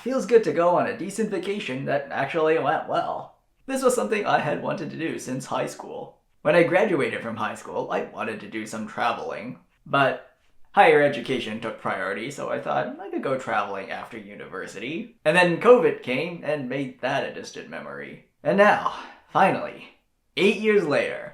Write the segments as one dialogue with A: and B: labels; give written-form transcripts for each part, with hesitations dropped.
A: Feels good to go on a decent vacation that actually went well. This was something I had wanted to do since high school. When I graduated from high school, I wanted to do some traveling, but higher education took priority, so I thought I could go traveling after university. And then COVID came and made that a distant memory. And now, finally, 8 years later,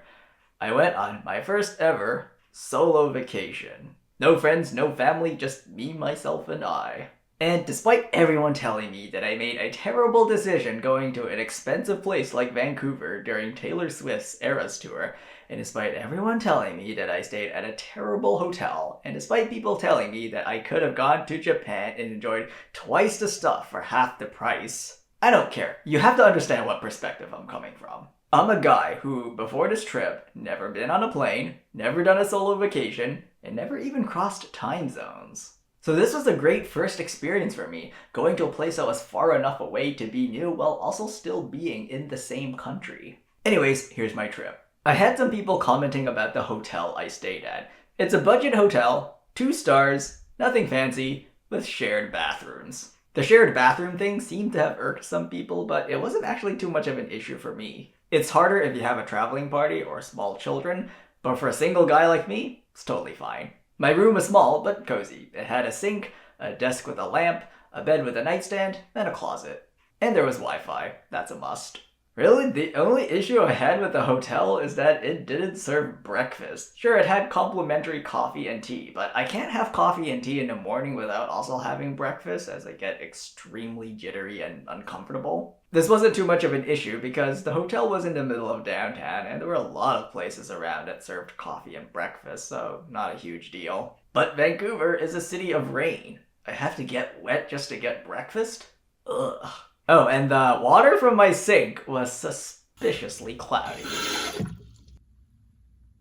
A: I went on my first ever solo vacation. No friends, no family, just me, myself, and I. And despite everyone telling me that I made a terrible decision going to an expensive place like Vancouver during Taylor Swift's Eras tour, and despite everyone telling me that I stayed at a terrible hotel, and despite people telling me that I could have gone to Japan and enjoyed twice the stuff for half the price, I don't care. You have to understand what perspective I'm coming from. I'm a guy who, before this trip, never been on a plane, never done a solo vacation, and never even crossed time zones. So this was a great first experience for me, going to a place that was far enough away to be new while also still being in the same country. Anyways, here's my trip. I had some people commenting about the hotel I stayed at. It's a budget hotel, 2 stars, nothing fancy, with shared bathrooms. The shared bathroom thing seemed to have irked some people, but it wasn't actually too much of an issue for me. It's harder if you have a traveling party or small children, but for a single guy like me, it's totally fine. My room was small, but cozy. It had a sink, a desk with a lamp, a bed with a nightstand, and a closet. And there was Wi-Fi. That's a must. Really, the only issue I had with the hotel is that it didn't serve breakfast. Sure, it had complimentary coffee and tea, but I can't have coffee and tea in the morning without also having breakfast, as I get extremely jittery and uncomfortable. This wasn't too much of an issue because the hotel was in the middle of downtown and there were a lot of places around that served coffee and breakfast, so not a huge deal. But Vancouver is a city of rain. I have to get wet just to get breakfast? Ugh. Oh, and the water from my sink was suspiciously cloudy.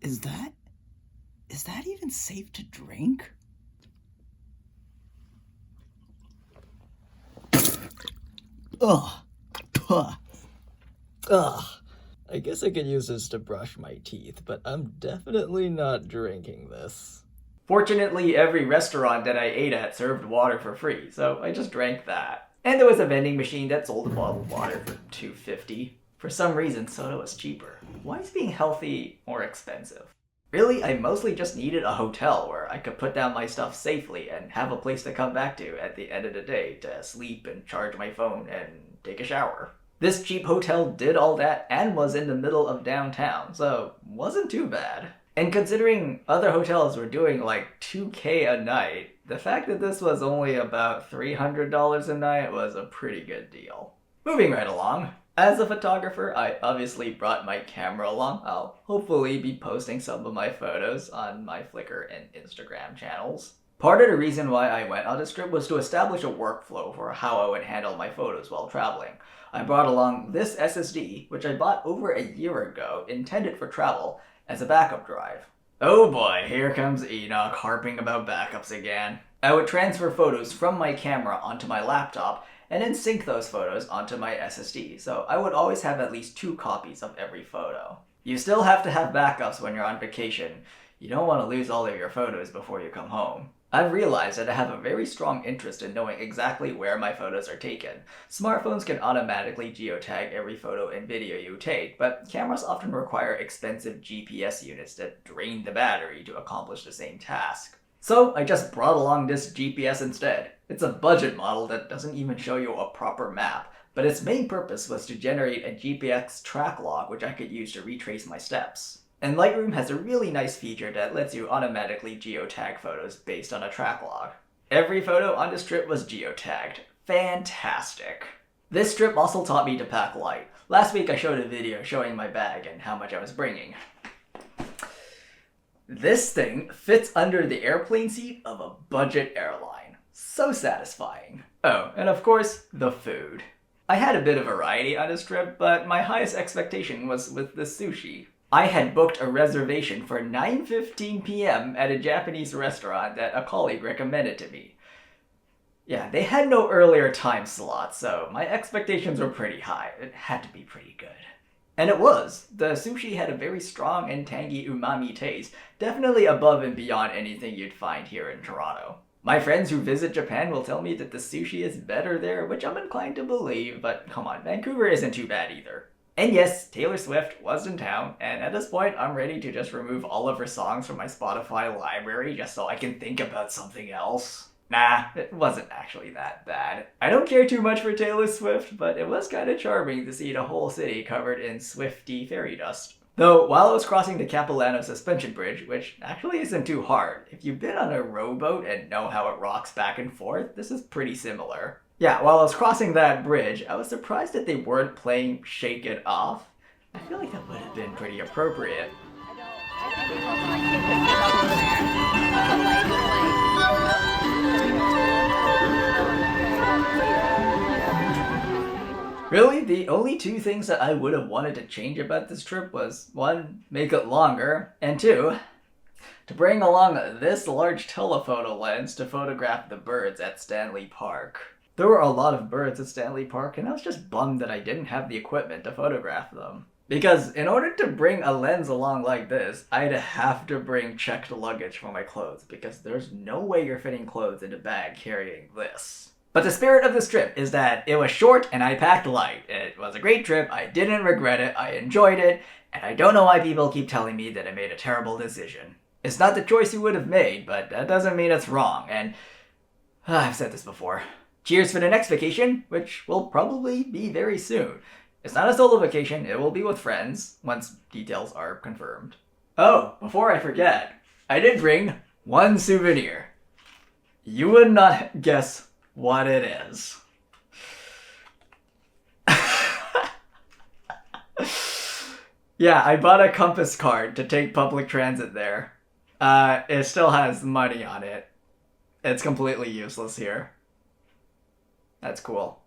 B: Is that even safe to drink? Ugh. Puh. Ugh. I guess I could use this to brush my teeth, but I'm definitely not drinking this.
A: Fortunately, every restaurant that I ate at served water for free, so I just drank that. And there was a vending machine that sold a bottle of water for $2.50. For some reason, soda was cheaper. Why is being healthy more expensive? Really, I mostly just needed a hotel where I could put down my stuff safely and have a place to come back to at the end of the day to sleep and charge my phone and take a shower. This cheap hotel did all that and was in the middle of downtown, so wasn't too bad. And considering other hotels were doing like $2K a night, the fact that this was only about $300 a night was a pretty good deal. Moving right along. As a photographer, I obviously brought my camera along. I'll hopefully be posting some of my photos on my Flickr and Instagram channels. Part of the reason why I went on this trip was to establish a workflow for how I would handle my photos while traveling. I brought along this SSD, which I bought over a year ago, intended for travel, as a backup drive. Oh boy, here comes Enoch harping about backups again. I would transfer photos from my camera onto my laptop and then sync those photos onto my SSD, so I would always have at least 2 copies of every photo. You still have to have backups when you're on vacation. You don't want to lose all of your photos before you come home. I've realized that I have a very strong interest in knowing exactly where my photos are taken. Smartphones can automatically geotag every photo and video you take, but cameras often require expensive GPS units that drain the battery to accomplish the same task. So I just brought along this GPS instead. It's a budget model that doesn't even show you a proper map, but its main purpose was to generate a GPS track log which I could use to retrace my steps. And Lightroom has a really nice feature that lets you automatically geotag photos based on a track log. Every photo on this trip was geotagged. Fantastic. This trip also taught me to pack light. Last week I showed a video showing my bag and how much I was bringing. This thing fits under the airplane seat of a budget airline. So satisfying. Oh, and of course, the food. I had a bit of variety on this trip, but my highest expectation was with the sushi. I had booked a reservation for 9:15 p.m. at a Japanese restaurant that a colleague recommended to me. Yeah, they had no earlier time slot, so my expectations were pretty high. It had to be pretty good. And it was. The sushi had a very strong and tangy umami taste, definitely above and beyond anything you'd find here in Toronto. My friends who visit Japan will tell me that the sushi is better there, which I'm inclined to believe, but come on, Vancouver isn't too bad either. And yes, Taylor Swift was in town, and at this point, I'm ready to just remove all of her songs from my Spotify library just so I can think about something else. Nah, it wasn't actually that bad. I don't care too much for Taylor Swift, but it was kind of charming to see the whole city covered in Swifty fairy dust. Though, while I was crossing the Capilano suspension bridge, which actually isn't too hard, if you've been on a rowboat and know how it rocks back and forth, this is pretty similar. Yeah, while I was crossing that bridge, I was surprised that they weren't playing Shake It Off. I feel like that would have been pretty appropriate. Really, the only two things that I would have wanted to change about this trip was, one, make it longer, and two, to bring along this large telephoto lens to photograph the birds at Stanley Park. There were a lot of birds at Stanley Park, and I was just bummed that I didn't have the equipment to photograph them. Because in order to bring a lens along like this, I'd have to bring checked luggage for my clothes, because there's no way you're fitting clothes in a bag carrying this. But the spirit of this trip is that it was short and I packed light. It was a great trip, I didn't regret it, I enjoyed it, and I don't know why people keep telling me that I made a terrible decision. It's not the choice you would have made, but that doesn't mean it's wrong, and I've said this before. Cheers for the next vacation, which will probably be very soon. It's not a solo vacation, it will be with friends, once details are confirmed. Oh, before I forget, I did bring one souvenir. You would not guess what it is. Yeah, I bought a Compass card to take public transit there. It still has money on it. It's completely useless here. That's cool.